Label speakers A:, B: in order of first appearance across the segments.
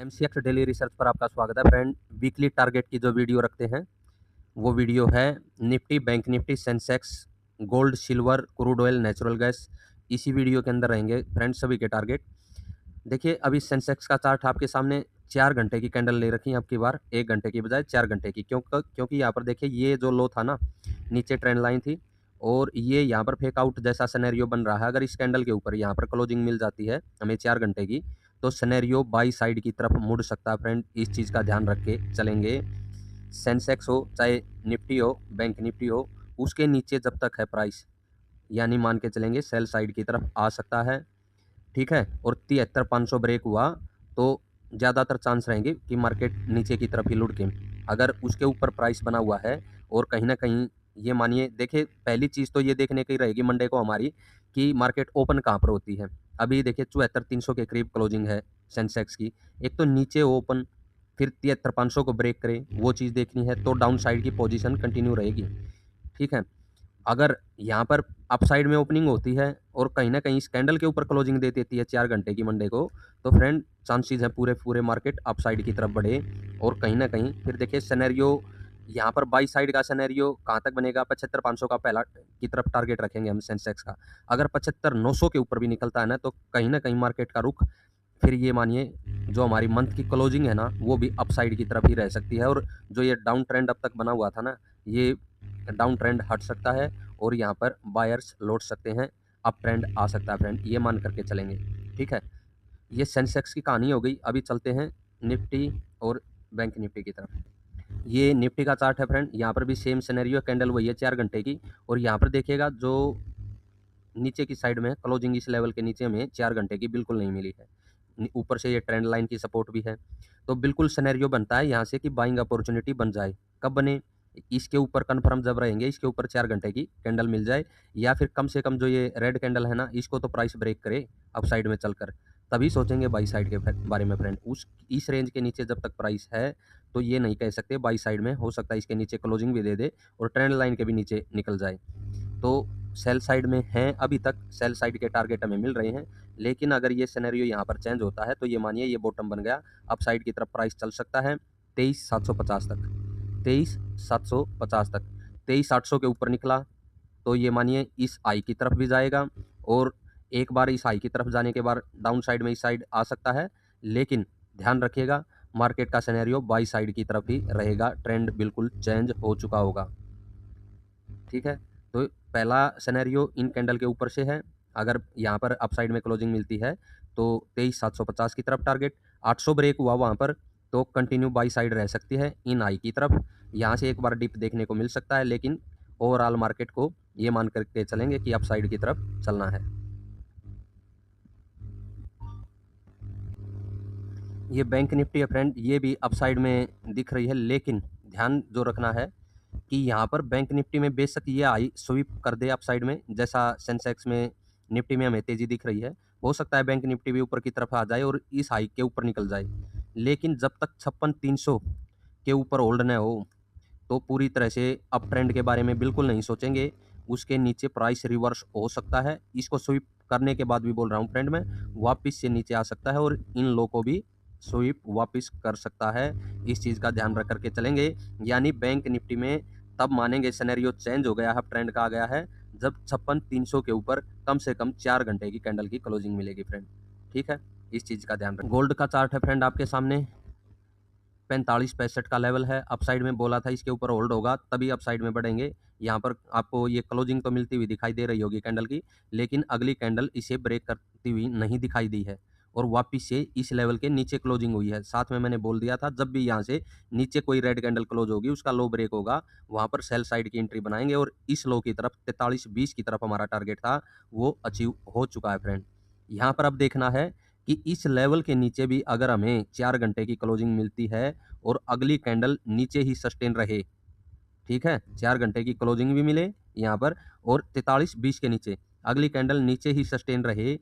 A: MCX daily research पर आपका स्वागत है फ्रेंड। वीकली टारगेट की जो वीडियो रखते हैं वो वीडियो है Nifty, bank Nifty, Sensex, gold, silver, crude oil, natural gas. इसी वीडियो के अंदर रहेंगे फ्रेंड सभी के टारगेट। देखिए अभी सेंसेक्स का चार्ट आपके सामने 4 घंटे की कैंडल ले रखी है, अब की बार 1 घंटे की बजाय 4 घंटे की। क्योंकि यहाँ पर देखिए ये जो लो था ना, नीचे ट्रेंड लाइन थी और ये यहाँ पर फेक आउट जैसा सिनेरियो बन रहा है। अगर इस कैंडल के ऊपर यहाँ पर क्लोजिंग मिल जाती है हमें 4 घंटे की, तो सिनेरियो बाई साइड की तरफ मुड़ सकता है फ्रेंड। इस चीज़ का ध्यान रख के चलेंगे। सेंसेक्स हो चाहे निफ्टी हो, बैंक निफ्टी हो, उसके नीचे जब तक है प्राइस, यानी मान के चलेंगे सेल साइड की तरफ आ सकता है। ठीक है, और 73,500 ब्रेक हुआ तो ज़्यादातर चांस रहेंगे कि मार्केट नीचे की तरफ ही लुढ़के। अगर उसके ऊपर प्राइस बना हुआ है और कहीं ना कहीं ये मानिए, देखिए पहली चीज़ तो ये देखने की रहेगी मंडे को हमारी कि मार्केट ओपन कहाँ पर होती है। अभी देखिए 74,300 के करीब क्लोजिंग है सेंसेक्स की। एक तो नीचे ओपन, फिर 73,500 को ब्रेक करे, वो चीज़ देखनी है, तो डाउन साइड की पोजीशन कंटिन्यू रहेगी। ठीक है, अगर यहाँ पर अपसाइड में ओपनिंग होती है और कहीं ना कहीं इस कैंडल के ऊपर क्लोजिंग दे देती है 4 घंटे की मंडे को, तो फ्रेंड चांसेस है पूरे पूरे मार्केट अपसाइड की तरफ बढ़े। और कहीं ना कहीं फिर देखिए सिनेरियो यहाँ पर बाई साइड का सिनेरियो कहाँ तक बनेगा, 75,500 का पहला की तरफ टारगेट रखेंगे हम सेंसेक्स का। अगर 75,900 के ऊपर भी निकलता है ना, तो कहीं ना कहीं मार्केट का रुख फिर ये मानिए जो हमारी मंथ की क्लोजिंग है ना, वो भी अपसाइड की तरफ ही रह सकती है। और जो ये डाउन ट्रेंड अब तक बना हुआ था ना, ये डाउन ट्रेंड हट सकता है और यहाँ पर बायर्स लौट सकते हैं, अप ट्रेंड आ सकता है फ्रेंड, ये मान करके चलेंगे। ठीक है, ये सेंसेक्स की कहानी हो गई। अभी चलते हैं निफ्टी और बैंक निफ्टी की तरफ। ये निफ्टी का चार्ट है फ्रेंड, यहाँ पर भी सेम सिनेरियो, कैंडल वही है 4 घंटे की। और यहाँ पर देखिएगा जो नीचे की साइड में क्लोजिंग इस लेवल के नीचे हमें 4 घंटे की बिल्कुल नहीं मिली है। ऊपर से ये ट्रेंड लाइन की सपोर्ट भी है, तो बिल्कुल सिनेरियो बनता है यहाँ से कि बाइंग अपॉर्चुनिटी बन जाए। कब बने, इसके ऊपर कन्फर्म जब रहेंगे, इसके ऊपर 4 घंटे की कैंडल मिल जाए, या फिर कम से कम जो ये रेड कैंडल है ना, इसको तो प्राइस ब्रेक करे अप साइड में चलकर, तभी सोचेंगे बाई साइड के बारे में फ्रेंड। उस इस रेंज के नीचे जब तक प्राइस है तो ये नहीं कह सकते बाई साइड में। हो सकता है इसके नीचे क्लोजिंग भी दे दे और ट्रेंड लाइन के भी नीचे निकल जाए। तो सेल साइड में हैं, अभी तक सेल साइड के टारगेट हमें मिल रहे हैं। लेकिन अगर ये सिनेरियो यहाँ पर चेंज होता है तो ये मानिए ये बॉटम बन गया, अप साइड की तरफ प्राइस चल सकता है 23,750 तक, 23,750 तक। 23,800 के ऊपर निकला तो ये मानिए इस आई की तरफ भी जाएगा, और एक बार इस आई की तरफ जाने के बाद डाउन साइड में इस साइड आ सकता है। लेकिन ध्यान रखिएगा मार्केट का सिनेरियो बाई साइड की तरफ ही रहेगा, ट्रेंड बिल्कुल चेंज हो चुका होगा। ठीक है, तो पहला सिनेरियो इन कैंडल के ऊपर से है। अगर यहाँ पर अपसाइड में क्लोजिंग मिलती है तो 23,750 की तरफ टारगेट, 800 ब्रेक हुआ वहाँ पर तो कंटिन्यू बाई साइड रह सकती है इन आई की तरफ। यहाँ से एक बार डिप देखने को मिल सकता है, लेकिन ओवरऑल मार्केट को ये मान करके चलेंगे कि अपसाइड की तरफ चलना है। ये बैंक निफ्टी है फ्रेंड, ये भी अपसाइड में दिख रही है, लेकिन ध्यान जो रखना है कि यहाँ पर बैंक निफ्टी में बेशक ये आई स्वीप कर दे अपसाइड में, जैसा सेंसेक्स में निफ्टी में हमें तेजी दिख रही है। हो सकता है बैंक निफ्टी भी ऊपर की तरफ आ जाए और इस हाई के ऊपर निकल जाए, लेकिन जब तक 56,300 के ऊपर होल्ड न हो तो पूरी तरह से अप ट्रेंड के बारे में बिल्कुल नहीं सोचेंगे। उसके नीचे प्राइस रिवर्स हो सकता है, इसको स्वीप करने के बाद भी बोल रहा हूँ फ्रेंड मैं, वापस से नीचे आ सकता है और इन लो को भी स्वीप वापस कर सकता है। इस चीज़ का ध्यान रख करके चलेंगे। यानी बैंक निफ्टी में तब मानेंगे सिनेरियो चेंज हो गया है, ट्रेंड का आ गया है, जब 56,300 के ऊपर कम से कम 4 घंटे की कैंडल की क्लोजिंग मिलेगी फ्रेंड। ठीक है, इस चीज़ का ध्यान रखें। गोल्ड का चार्ट है फ्रेंड आपके सामने, 45-65 का लेवल है। अपसाइड में बोला था इसके ऊपर होल्ड होगा तभी अपसाइड में बढ़ेंगे। यहाँ पर आपको ये क्लोजिंग तो मिलती हुई दिखाई दे रही होगी कैंडल की, लेकिन अगली कैंडल इसे ब्रेक करती हुई नहीं दिखाई दी है और वापिस से इस लेवल के नीचे क्लोजिंग हुई है। साथ में मैंने बोल दिया था जब भी यहाँ से नीचे कोई रेड कैंडल क्लोज होगी, उसका लो ब्रेक होगा, वहाँ पर सेल साइड की एंट्री बनाएंगे और इस लो की तरफ 43-20 की तरफ हमारा टारगेट था, वो अचीव हो चुका है फ्रेंड। यहाँ पर अब देखना है कि इस लेवल के नीचे भी अगर हमें 4 घंटे की क्लोजिंग मिलती है और अगली कैंडल नीचे ही सस्टेन रहे, ठीक है, 4 घंटे की क्लोजिंग भी मिले यहाँ पर और 43-20 के नीचे अगली कैंडल नीचे ही सस्टेन रहे,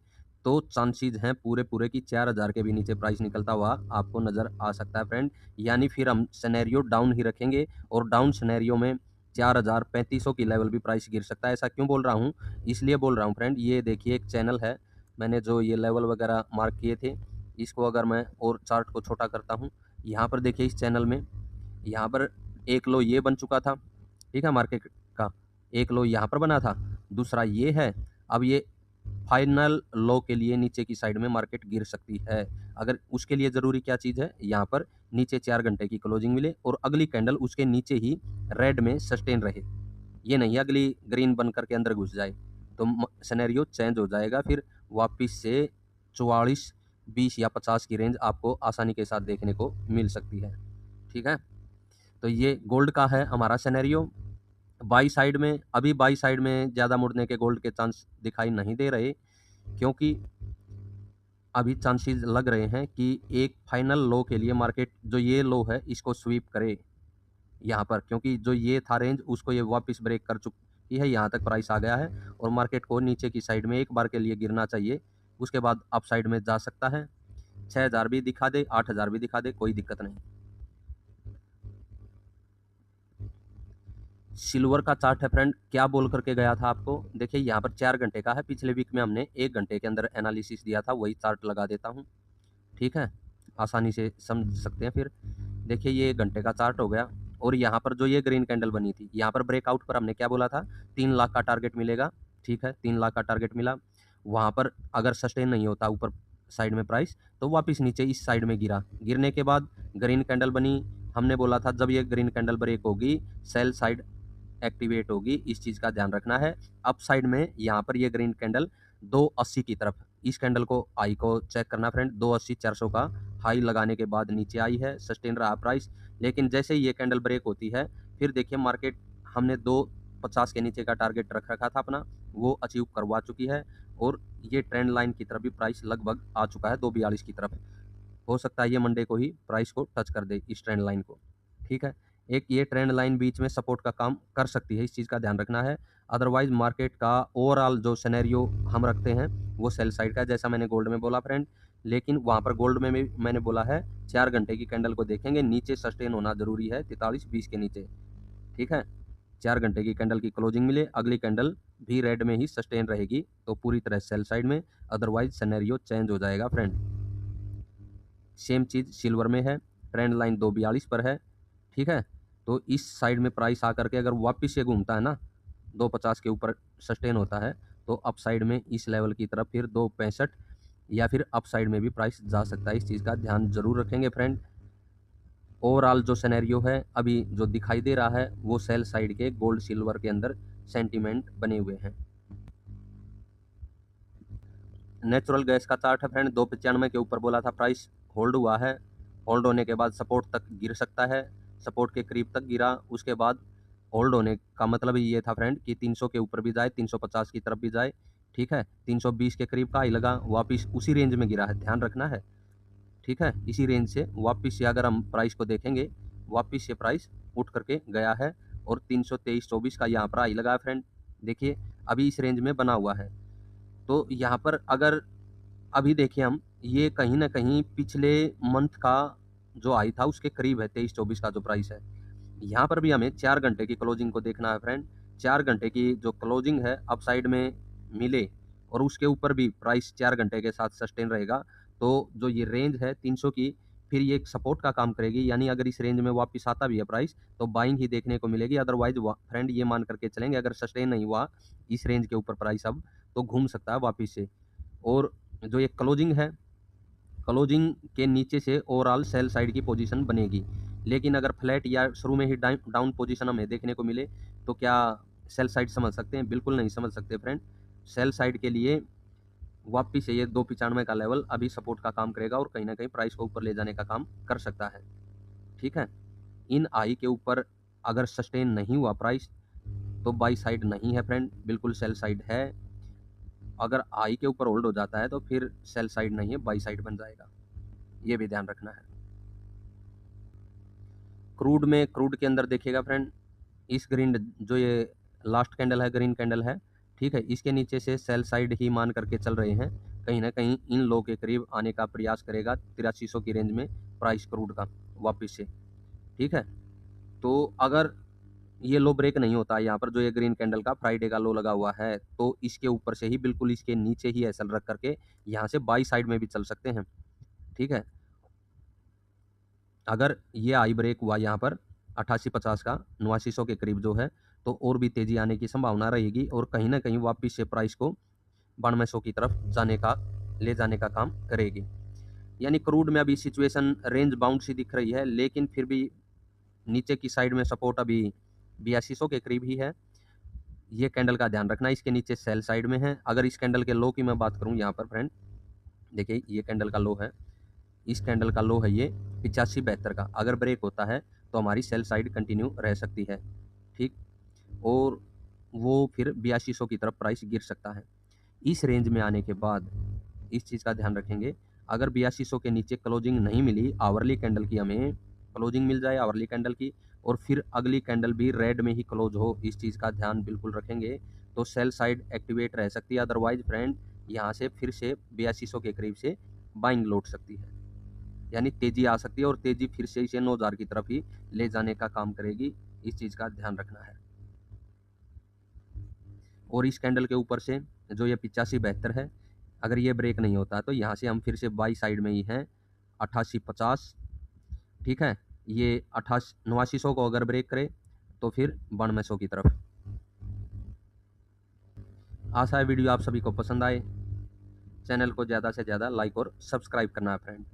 A: तो चांसेस हैं पूरे पूरे की 4,000 के भी नीचे प्राइस निकलता हुआ आपको नज़र आ सकता है फ्रेंड। यानी फिर हम सिनेरियो डाउन ही रखेंगे और डाउन सिनेरियो में 4,035 की लेवल भी प्राइस गिर सकता है। ऐसा क्यों बोल रहा हूँ, इसलिए बोल रहा हूँ फ्रेंड, ये देखिए एक चैनल है, मैंने जो ये लेवल वगैरह मार्क किए थे इसको अगर मैं और चार्ट को छोटा करता हूँ, यहाँ पर देखिए इस चैनल में यहाँ पर एक लो ये बन चुका था, ठीक है, मार्केट का एक लो यहाँ पर बना था, दूसरा ये है। अब ये फाइनल लो के लिए नीचे की साइड में मार्केट गिर सकती है। अगर उसके लिए ज़रूरी क्या चीज़ है, यहाँ पर नीचे 4 घंटे की क्लोजिंग मिले और अगली कैंडल उसके नीचे ही रेड में सस्टेन रहे, ये नहीं अगली ग्रीन बन करके अंदर घुस जाए, तो सिनेरियो चेंज हो जाएगा। फिर वापस से 44, 20 या 50 की रेंज आपको आसानी के साथ देखने को मिल सकती है, ठीक है। तो ये गोल्ड का है हमारा सिनेरियो। बाई साइड में अभी बाई साइड में ज़्यादा मुड़ने के गोल्ड के चांस दिखाई नहीं दे रहे, क्योंकि अभी चांसेस लग रहे हैं कि एक फाइनल लो के लिए मार्केट जो ये लो है इसको स्वीप करे यहाँ पर, क्योंकि जो ये था रेंज उसको ये वापस ब्रेक कर चुकी है, यहाँ तक प्राइस आ गया है और मार्केट को नीचे की साइड में एक बार के लिए गिरना चाहिए, उसके बाद अप साइड में जा सकता है। 6000 भी दिखा दे, 8000 भी दिखा दे, कोई दिक्कत नहीं। सिल्वर का चार्ट है फ्रेंड, क्या बोल करके गया था आपको, देखिए यहाँ पर 4 घंटे का है, पिछले वीक में हमने 1 घंटे के अंदर एनालिसिस दिया था, वही चार्ट लगा देता हूँ, ठीक है, आसानी से समझ सकते हैं। फिर देखिए ये 1 घंटे का चार्ट हो गया और यहाँ पर जो ये ग्रीन कैंडल बनी थी, यहाँ पर ब्रेकआउट पर हमने क्या बोला था, 3 लाख का टारगेट मिलेगा, ठीक है, 3 लाख का टारगेट मिला। वहाँ पर अगर सस्टेन नहीं होता ऊपर साइड में प्राइस, तो वापस नीचे इस साइड में गिरा, गिरने के बाद ग्रीन कैंडल बनी। हमने बोला था जब ये ग्रीन कैंडल ब्रेक होगी सेल साइड एक्टिवेट होगी, इस चीज़ का ध्यान रखना है। अप साइड में यहाँ पर ये ग्रीन कैंडल 280 की तरफ, इस कैंडल को आई को चेक करना फ्रेंड, 280 400 का हाई लगाने के बाद नीचे आई है, सस्टेन रहा प्राइस। लेकिन जैसे ही ये कैंडल ब्रेक होती है, फिर देखिए मार्केट हमने 250 के नीचे का टारगेट रख रखा था अपना, वो अचीव करवा चुकी है और ये ट्रेंड लाइन की तरफ भी प्राइस लगभग आ चुका है 242 की तरफ। हो सकता है ये मंडे को ही प्राइस को टच कर दे इस ट्रेंड लाइन को, ठीक है। एक ये ट्रेंड लाइन बीच में सपोर्ट का काम कर सकती है, इस चीज़ का ध्यान रखना है। अदरवाइज मार्केट का ओवरऑल जो सिनेरियो हम रखते हैं वो सेल साइड का है, जैसा मैंने गोल्ड में बोला फ्रेंड। लेकिन वहाँ पर गोल्ड में भी मैंने बोला है 4 घंटे की कैंडल को देखेंगे, नीचे सस्टेन होना जरूरी है 43-20 के नीचे, ठीक है। 4 घंटे की कैंडल की क्लोजिंग मिले, अगली कैंडल भी रेड में ही सस्टेन रहेगी तो पूरी तरह सेल साइड में, अदरवाइज सिनेरियो चेंज हो जाएगा फ्रेंड। सेम चीज़ सिल्वर में है, ट्रेंड लाइन 242 पर है, ठीक है। तो इस साइड में प्राइस आकर के अगर वापस से घूमता है ना 250 के ऊपर सस्टेन होता है, तो अप साइड में इस लेवल की तरफ फिर 265 या फिर अप साइड में भी प्राइस जा सकता है, इस चीज़ का ध्यान जरूर रखेंगे फ्रेंड। ओवरऑल जो सिनेरियो है अभी जो दिखाई दे रहा है वो सेल साइड के गोल्ड सिल्वर के अंदर सेंटीमेंट बने हुए हैं। नेचुरल गैस का चार्ट है फ्रेंड, 295 के ऊपर बोला था प्राइस, होल्ड हुआ है, होल्ड होने के बाद सपोर्ट तक गिर सकता है, सपोर्ट के करीब तक गिरा, उसके बाद होल्ड होने का मतलब ये था फ्रेंड कि 300 के ऊपर भी जाए, 350 की तरफ भी जाए, ठीक है। 320 के करीब का हाई लगा, वापस उसी रेंज में गिरा है, ध्यान रखना है, ठीक है। इसी रेंज से वापस से अगर हम प्राइस को देखेंगे, वापस से प्राइस उठ करके गया है और 323-24 का यहाँ पर हाई लगा है फ्रेंड, देखिए अभी इस रेंज में बना हुआ है। तो यहाँ पर अगर अभी देखिए हम ये कहीं न कहीं पिछले मंथ का जो हाई था उसके करीब है, 23-24 का जो प्राइस है। यहाँ पर भी हमें 4 घंटे की क्लोजिंग को देखना है फ्रेंड, 4 घंटे की जो क्लोजिंग है अप साइड में मिले और उसके ऊपर भी प्राइस 4 घंटे के साथ सस्टेन रहेगा, तो जो ये रेंज है 300 की, फिर ये एक सपोर्ट का काम करेगी, यानी अगर इस रेंज में वापस आता भी है प्राइस तो बाइंग ही देखने को मिलेगी। अदरवाइज फ्रेंड ये मान करके चलेंगे अगर सस्टेन नहीं हुआ इस रेंज के ऊपर प्राइस अब, तो घूम सकता है वापस से। और जो ये क्लोजिंग है, क्लोजिंग के नीचे से ओवरऑल सेल साइड की पोजीशन बनेगी। लेकिन अगर फ्लैट या शुरू में ही डाउन पोजीशन हमें देखने को मिले तो क्या सेल साइड समझ सकते हैं? बिल्कुल नहीं समझ सकते फ्रेंड। सेल साइड के लिए वापिस से ये 295 का लेवल अभी सपोर्ट का काम करेगा और कहीं ना कहीं प्राइस को ऊपर ले जाने का काम कर सकता है, ठीक है। इन आई के ऊपर अगर सस्टेन नहीं हुआ प्राइस तो बाई साइड नहीं है फ्रेंड, बिल्कुल सेल साइड है। अगर आई के ऊपर होल्ड हो जाता है तो फिर सेल साइड नहीं है, बाई साइड बन जाएगा, ये भी ध्यान रखना है। क्रूड में, क्रूड के अंदर देखिएगा फ्रेंड, इस ग्रीन जो ये लास्ट कैंडल है ग्रीन कैंडल है, ठीक है, इसके नीचे से सेल साइड ही मान करके चल रहे हैं, कहीं ना कहीं इन लो के करीब आने का प्रयास करेगा 8300 की रेंज में प्राइस क्रूड का वापस से, ठीक है। तो अगर ये लो ब्रेक नहीं होता है यहाँ पर, जो ये ग्रीन कैंडल का फ्राइडे का लो लगा हुआ है, तो इसके ऊपर से ही बिल्कुल इसके नीचे ही एसएल रख करके यहाँ से बाई साइड में भी चल सकते हैं, ठीक है। अगर ये आई ब्रेक हुआ यहाँ पर 8850 का 8900 के करीब जो है, तो और भी तेजी आने की संभावना रहेगी और कहीं ना कहीं वापस से प्राइस को 9200 की तरफ ले जाने का काम करेगी। यानी क्रूड में अभी सिचुएशन रेंज बाउंड सी दिख रही है, लेकिन फिर भी नीचे की साइड में सपोर्ट अभी 8200 के करीब ही है। ये कैंडल का ध्यान रखना, इसके नीचे सेल साइड में है। अगर इस कैंडल के लो की मैं बात करूं यहाँ पर फ्रेंड, देखिए ये कैंडल का लो है, इस कैंडल का लो है ये 8572 का। अगर ब्रेक होता है तो हमारी सेल साइड कंटिन्यू रह सकती है, ठीक, और वो फिर 8200 की तरफ प्राइस गिर सकता है। इस रेंज में आने के बाद इस चीज़ का ध्यान रखेंगे, अगर 8200 के नीचे क्लोजिंग नहीं मिली आवरली कैंडल की, हमें क्लोजिंग मिल जाए आवरली कैंडल की और फिर अगली कैंडल भी रेड में ही क्लोज हो, इस चीज़ का ध्यान बिल्कुल रखेंगे, तो सेल साइड एक्टिवेट रह सकती है। अदरवाइज फ्रेंड यहाँ से फिर से 8200 के करीब से बाइंग लौट सकती है, यानी तेजी आ सकती है और तेजी फिर से इसे 9000 की तरफ ही ले जाने का काम करेगी, इस चीज़ का ध्यान रखना है। और इस कैंडल के ऊपर से जो ये 8572 है, अगर ये ब्रेक नहीं होता तो यहाँ से हम फिर से बाई साइड में ही हैं 8850, ठीक है। ये 8900 को अगर ब्रेक करे तो फिर 9200 की तरफ। आशा है वीडियो आप सभी को पसंद आए। चैनल को ज़्यादा से ज़्यादा लाइक और सब्सक्राइब करना है फ्रेंड।